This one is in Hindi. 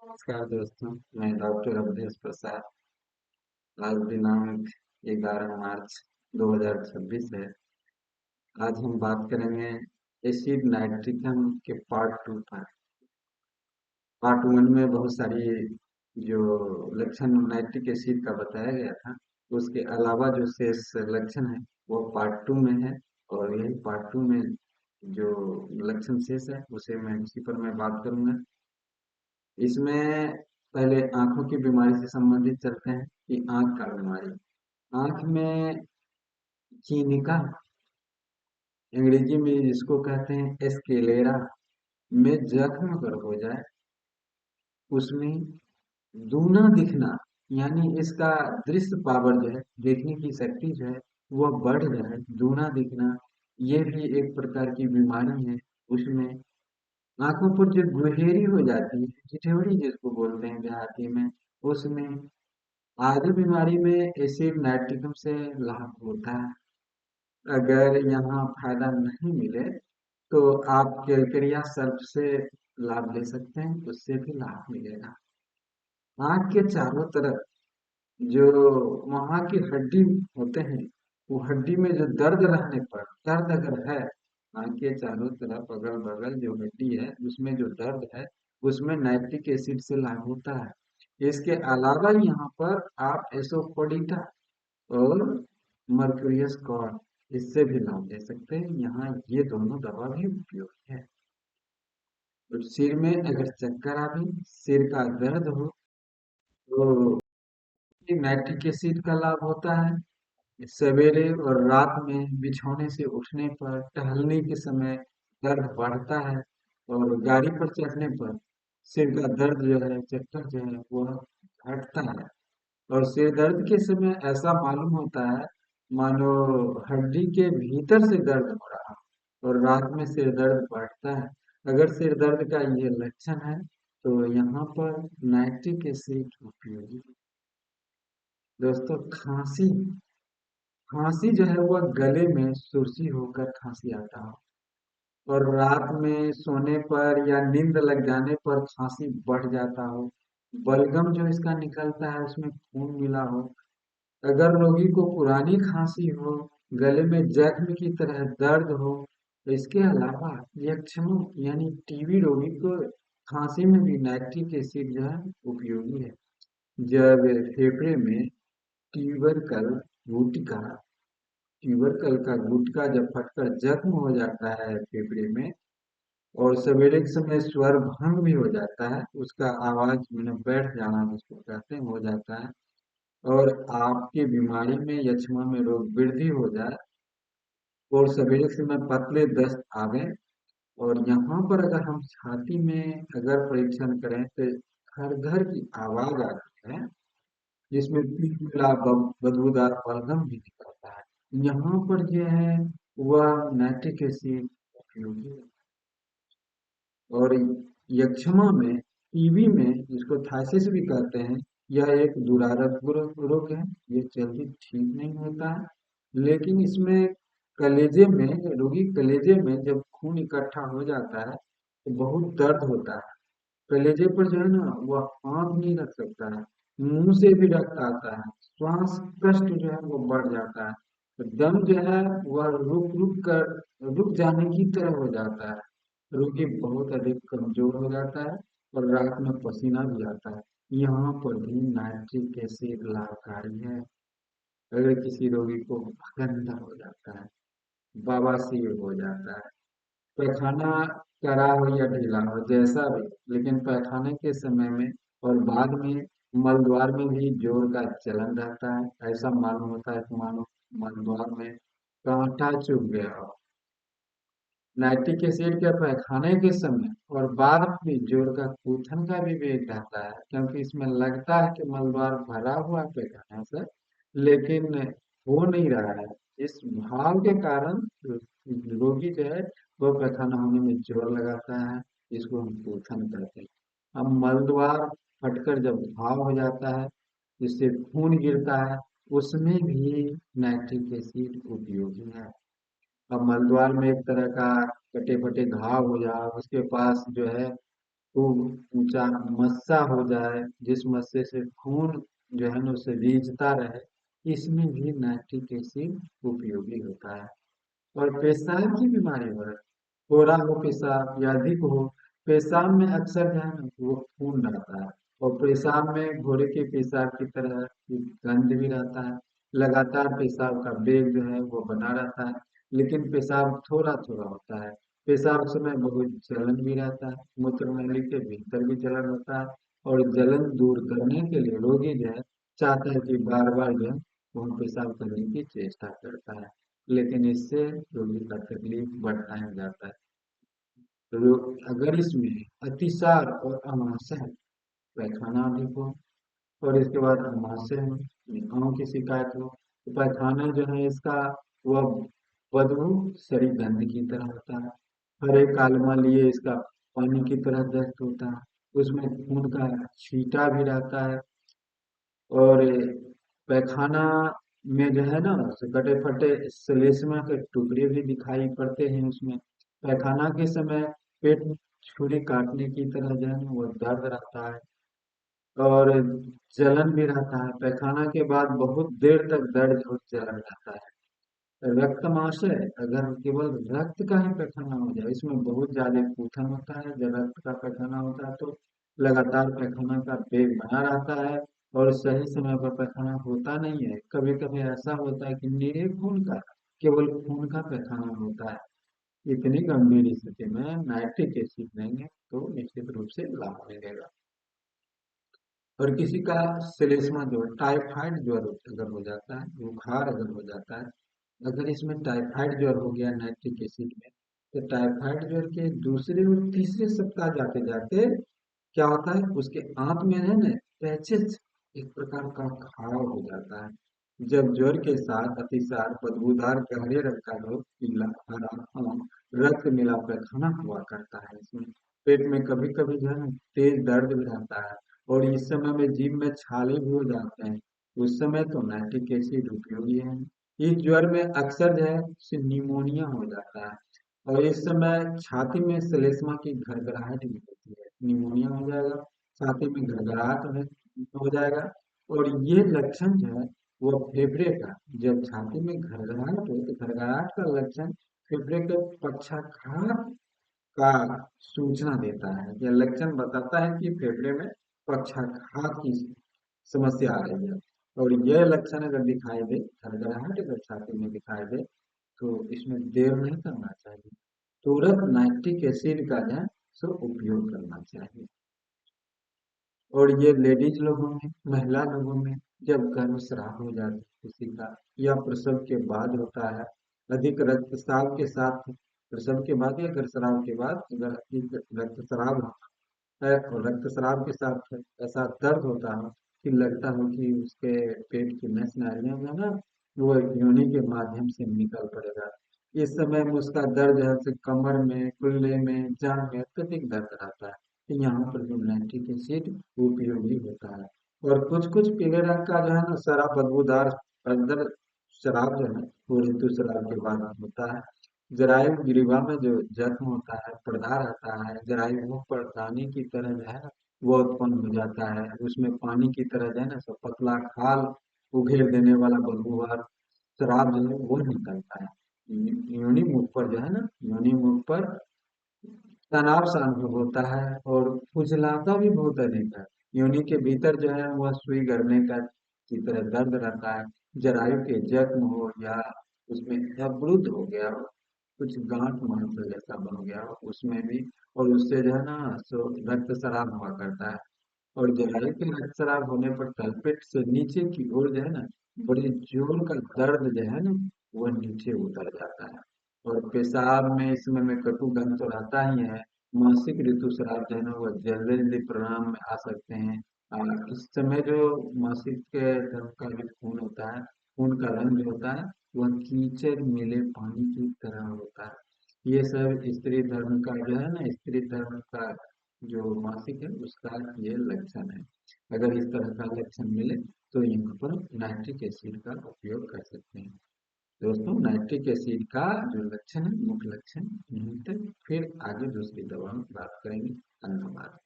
नमस्कार दोस्तों। मैं डॉक्टर अवधेश प्रसाद। आज दिनांक 11 मार्च 2026 है। आज हम बात करेंगे एसिड नाइट्रिकम के पार्ट 2 पर। पार्ट 1 में बहुत सारी जो लक्षण नाइट्रिक एसिड का बताया गया था, उसके अलावा जो शेष लक्षण है वो पार्ट 2 में है। और यही पार्ट 2 में जो लक्षण शेष है उसे मैं उसी पर मैं बात करूंगा। इसमें पहले आंखों की बीमारी से संबंधित चलते हैं कि आंख का बीमारी। आंख में चीनिका, अंग्रेजी में जिसको कहते हैं एस्केलेरा, में जख्म अगर हो जाए, उसमें दूना दिखना, यानी इसका दृश्य पावर जो है, देखने की शक्ति जो है वह बढ़ जाए, दूना दिखना, ये भी एक प्रकार की बीमारी है। उसमें आंखों पर जो गुहेरी हो जाती है, चिठौड़ी जिसको बोलते हैं देहाती में, उसमें आधी बीमारी में एसिड नाइट्रिकम से लाभ होता है। अगर यहाँ फायदा नहीं मिले तो आप कैलकरिया सर्फ से लाभ ले सकते हैं, उससे भी लाभ मिलेगा। आँख के चारों तरफ जो वहाँ की हड्डी होते हैं, वो हड्डी में जो दर्द रहने पर, दर्द अगर है, आँख के चारों तरफ अगल बगल जो हड्डी है उसमें जो दर्द है, उसमें नाइट्रिक एसिड से लाभ होता है। इसके अलावा यहाँ पर आप एसोफोडिटा और मर्क्यूरियस कॉर्ड, इससे भी लाभ ले सकते हैं। यहाँ ये दोनों दवा भी उपयोगी है। और सिर में अगर चक्कर आवे, सिर का दर्द हो, तो नाइट्रिक एसिड का लाभ होता है। सवेरे और रात में बिछौने से उठने पर, टहलने के समय दर्द बढ़ता है। और गाड़ी पर चढ़ने पर सिर का दर्द जो है, चक्कर जो है, वह हटता है। और सिर दर्द के समय ऐसा मालूम होता है मानो हड्डी के भीतर से दर्द हो रहा हो। और रात में सिर दर्द बढ़ता है। अगर सिर दर्द का ये लक्षण है तो यहाँ पर नाइट्रिक एसिड उपयोगी है। दोस्तों, खांसी, खांसी जो है वह गले में सुर्सी होकर खांसी आता हो, और रात में सोने पर या नींद लग जाने पर खांसी बढ़ जाता हो, बलगम जो इसका निकलता है उसमें खून मिला हो, अगर रोगी को पुरानी खांसी हो, गले में जख्म की तरह दर्द हो, तो इसके अलावा यक्षमा यानी टीबी रोगी को खांसी में भी नाइट्रिक एसिड जो है उपयोगी है। जब फेफड़े में ट्यूबरकल गुटिका ट्यूबरकल का गुटका जब फटकर जख्म हो जाता है फेफड़े में, और सवेरे के समय स्वर भंग भी हो जाता है, उसका आवाज में बैठ जाना जिसको कहते हैं, हो जाता है, और आपकी बीमारी में यक्ष्मा में रोग वृद्धि हो जाए, और सवेरे के समय पतले दस्त आवे, और यहाँ पर अगर हम छाती में अगर परीक्षण करें तो घर घर की आवाज आती है, जिसमें पीला बदबूदार बलगम भी निकलता है। यहाँ पर जो है वह नाइट्रिक एसिड उपयोगी है। और यक्ष्मा में, टीबी में, जिसको थाइसिस भी कहते हैं, यह एक दुरारत रोग है। ये जल्दी ठीक नहीं होता है, लेकिन इसमें कलेजे में, रोगी कलेजे में जब खून इकट्ठा हो जाता है तो बहुत दर्द होता है। कलेजे पर जो है ना, वह हाथ नहीं रख सकता है, मुंह से भी रक्त आता है, श्वास कष्ट जो है वो बढ़ जाता है, तो दम जो है वह रुक जाने की तरह हो जाता है। रोगी बहुत अधिक कमजोर हो जाता है, और रात में पसीना भी आता है। यहाँ पर भी नाइट्रिक एसिड लाभकारी है। अगर किसी रोगी को गंदा हो जाता है, बवासीर हो जाता है, पैखाना करा हो या ढीला हो, जैसा भी, लेकिन पैखाने के समय में और बाद में मलद्वार में भी जोर का चलन रहता है, ऐसा मालूम होता है कि मानो मलद्वार में कांटा चुभ गया हो। नाइट्रिक एसिड के पैखाने के समय और बाद में भी जोड़ का कूथन का भी वेग रहता है, क्योंकि इसमें लगता है कि मलद्वार भरा हुआ है पैखाने से, लेकिन हो नहीं रहा है। इस भाव के कारण रोगी जो है वो पैखाना होने में जोर लगाता है, इसको हम कूथन कहते हैं। अब मलद्वार फटकर जब घाव हो जाता है, जिससे खून गिरता है, उसमें भी नाइट्रिक एसिड उपयोगी है। अब मलद्वार में एक तरह का कटे फटे घाव हो जाए, उसके पास जो है खूब ऊंचा मस्सा हो जाए, जिस मस्से से खून जो है ना उसे रीझता रहे, इसमें भी नाइट्रिक एसिड उपयोगी होता है। और पेशाब की बीमारी हो रहा है, थोड़ा हो पेशाब या अधिक हो, पेशाब में अक्सर जो है ना वो खून रहता है, और पेशाब में घोड़े के पेशाब की तरह गंध भी रहता है। लगातार पेशाब का वेग जो है वो बना रहता है, लेकिन पेशाब थोड़ा थोड़ा होता है। पेशाब समय बहुत जलन भी रहता है, मूत्र नली के भीतर भी जलन होता है, और जलन दूर करने के लिए रोगी जो है चाहता है कि बार बार जो है वो पेशाब करने की चेष्टा करता है, लेकिन इससे रोगी का तकलीफ बढ़ता ही जाता है। अगर इसमें अतिसार और अमाशय, पैखाना अधिक हो, और इसके बाद अमाशय हो, निकाहों की शिकायत हो, तो पैखाना जो है इसका वह बदबू शरीर गंध की तरह होता है। हरे कालमा लिए इसका पानी की तरह दस्त होता है, उसमें खून का छींटा भी रहता है। और पैखाना में जो है ना कटे फटे श्लेष्मा के टुकड़े भी दिखाई पड़ते हैं उसमें। पैखाना के समय पेट में छुरी काटने की तरह जो है ना वो दर्द रहता है, और जलन भी रहता है। पैखाना के बाद बहुत देर तक दर्द और जलन रहता है। रक्तमाशय, अगर केवल रक्त का ही पैखाना हो जाए, इसमें बहुत ज्यादा पूथन होता है। जब रक्त का पैखाना होता है तो लगातार पैखाना का वेग बना रहता है, और सही समय पर पैखाना होता नहीं है। कभी कभी ऐसा होता है कि निरीह खून का, केवल खून का पैखाना होता है। इतनी गंभीर स्थिति में नाइट्रिक एसिड लेंगे तो निश्चित रूप से लाभ मिलेगा। और किसी का श्लेष्मा ज्वर, टाइफाइड ज्वर अगर हो जाता है, बुखार अगर हो जाता है, अगर इसमें टाइफाइड ज्वर हो गया नाइट्रिक एसिड में, तो टाइफाइड ज्वर के दूसरे और तीसरे सप्ताह जाते जाते क्या होता है, उसके आंत में है ना पैचेस, एक प्रकार का घाव हो जाता है। जब ज्वर के साथ अतिसार, बदबूदार गहरे रंग का रोग, पीला हरा रक्त मिला पैखाना हुआ करता है इसमें। पेट में कभी कभी जो है ना तेज दर्द भी रहता है, और इस समय में जीभ में छाले भी हो जाते हैं। उस समय तो नाइट्रिक एसिड उपयोगी है। इस ज्वर में अक्सर जो है निमोनिया हो जाता है, और इस समय छाती में श्लेष्मा की घड़घड़ाहट भी होती है। निमोनिया हो जाएगा, छाती में घड़घड़ाहट हो जाएगा। और ये लक्षण जो है वो फेफड़े का, जब छाती में घड़घड़ाहट हो तो घड़घड़ाहट का लक्षण फेफड़े के पक्षाघात का सूचना देता है। यह लक्षण बताता है कि फेफड़े में पक्षाघात की समस्या आ रही है। और यह लक्षण अगर दिखाई दे, घड़घड़ाहट अगर छाती में दिखाई दे, तो इसमें देर नहीं करना चाहिए, तुरंत नाइट्रिक एसिड का जो है सो उपयोग करना चाहिए। और ये लेडीज लोगों में, महिला लोगों में, जब गर्भस्राव हो जाता है किसी का, या प्रसव के बाद होता है, अधिक रक्तस्राव के साथ, प्रसव के बाद या गर्भस्राव के बाद अगर अधिक रक्तस्राव है, और रक्तस्राव के साथ ऐसा दर्द होता है कि लगता हो कि उसके पेट की नस नालियां जो है ना वो योनि के माध्यम से निकल पड़ेगा। इस समय में उसका दर्द है से कमर में, कुल्ले में, जांघ में अत्यधिक दर्द रहता है, तो यहाँ पर जो नाइट्रिक एसिड उपयोगी होता है। और कुछ कुछ पीले रंग का जो है ना शराब, बदबूदार अंदर शराब जो है वो ऋतुस्राव के बाद होता है। जरायु ग्रीवा में जो जख्म होता है, पर्दा रहता है, जरायु मुख पर दाने की तरह जो है ना वो उत्पन्न हो जाता है। उसमें पानी की तरह जो है ना सब पतला खाल उघेर देने वाला बदबूदार शराब जो है वो निकलता है। योनि मुख पर जो है ना, योनि मुख पर तनाव सा अनुभव होता है, और खुजलाता भी बहुत अधिक है। योनि के भीतर जो है वह सुई गरने का की तरह दर्द रहता है। जरायु के जख्म हो या उसमें अवरुद्ध हो गया हो, कुछ गांठ मांस जैसा बन गया हो उसमें भी, और उससे जो है ना सो रक्तस्राव हुआ करता है। और जरायु के रक्तस्राव होने पर तलपेट से नीचे की ओर जो है ना बड़ी जोर का दर्द जो है ना वह नीचे उतर जाता है। और पेशाब में इस समय में कटु गंध तो रहता ही है। मासिक ऋतुस्राव जो है ना वह जल्दी जल्दी परिणाम में आ सकते हैं। इस समय जो मासिक के धर्म का जो खून होता है, खून का रंग जो होता है वह कीचड़ मिले पानी की तरह होता है। ये सब स्त्री धर्म का जो है ना, स्त्री धर्म का जो मासिक है उसका ये लक्षण है। अगर इस तरह का लक्षण मिले तो यहाँ पर नाइट्रिक एसिड का उपयोग कर सकते हैं। दोस्तों, नाइट्रिक एसिड का जो लक्षण है, मुख्य लक्षण यहीं तक, फिर आगे दूसरी दवा में बात करेंगे। धन्यवाद।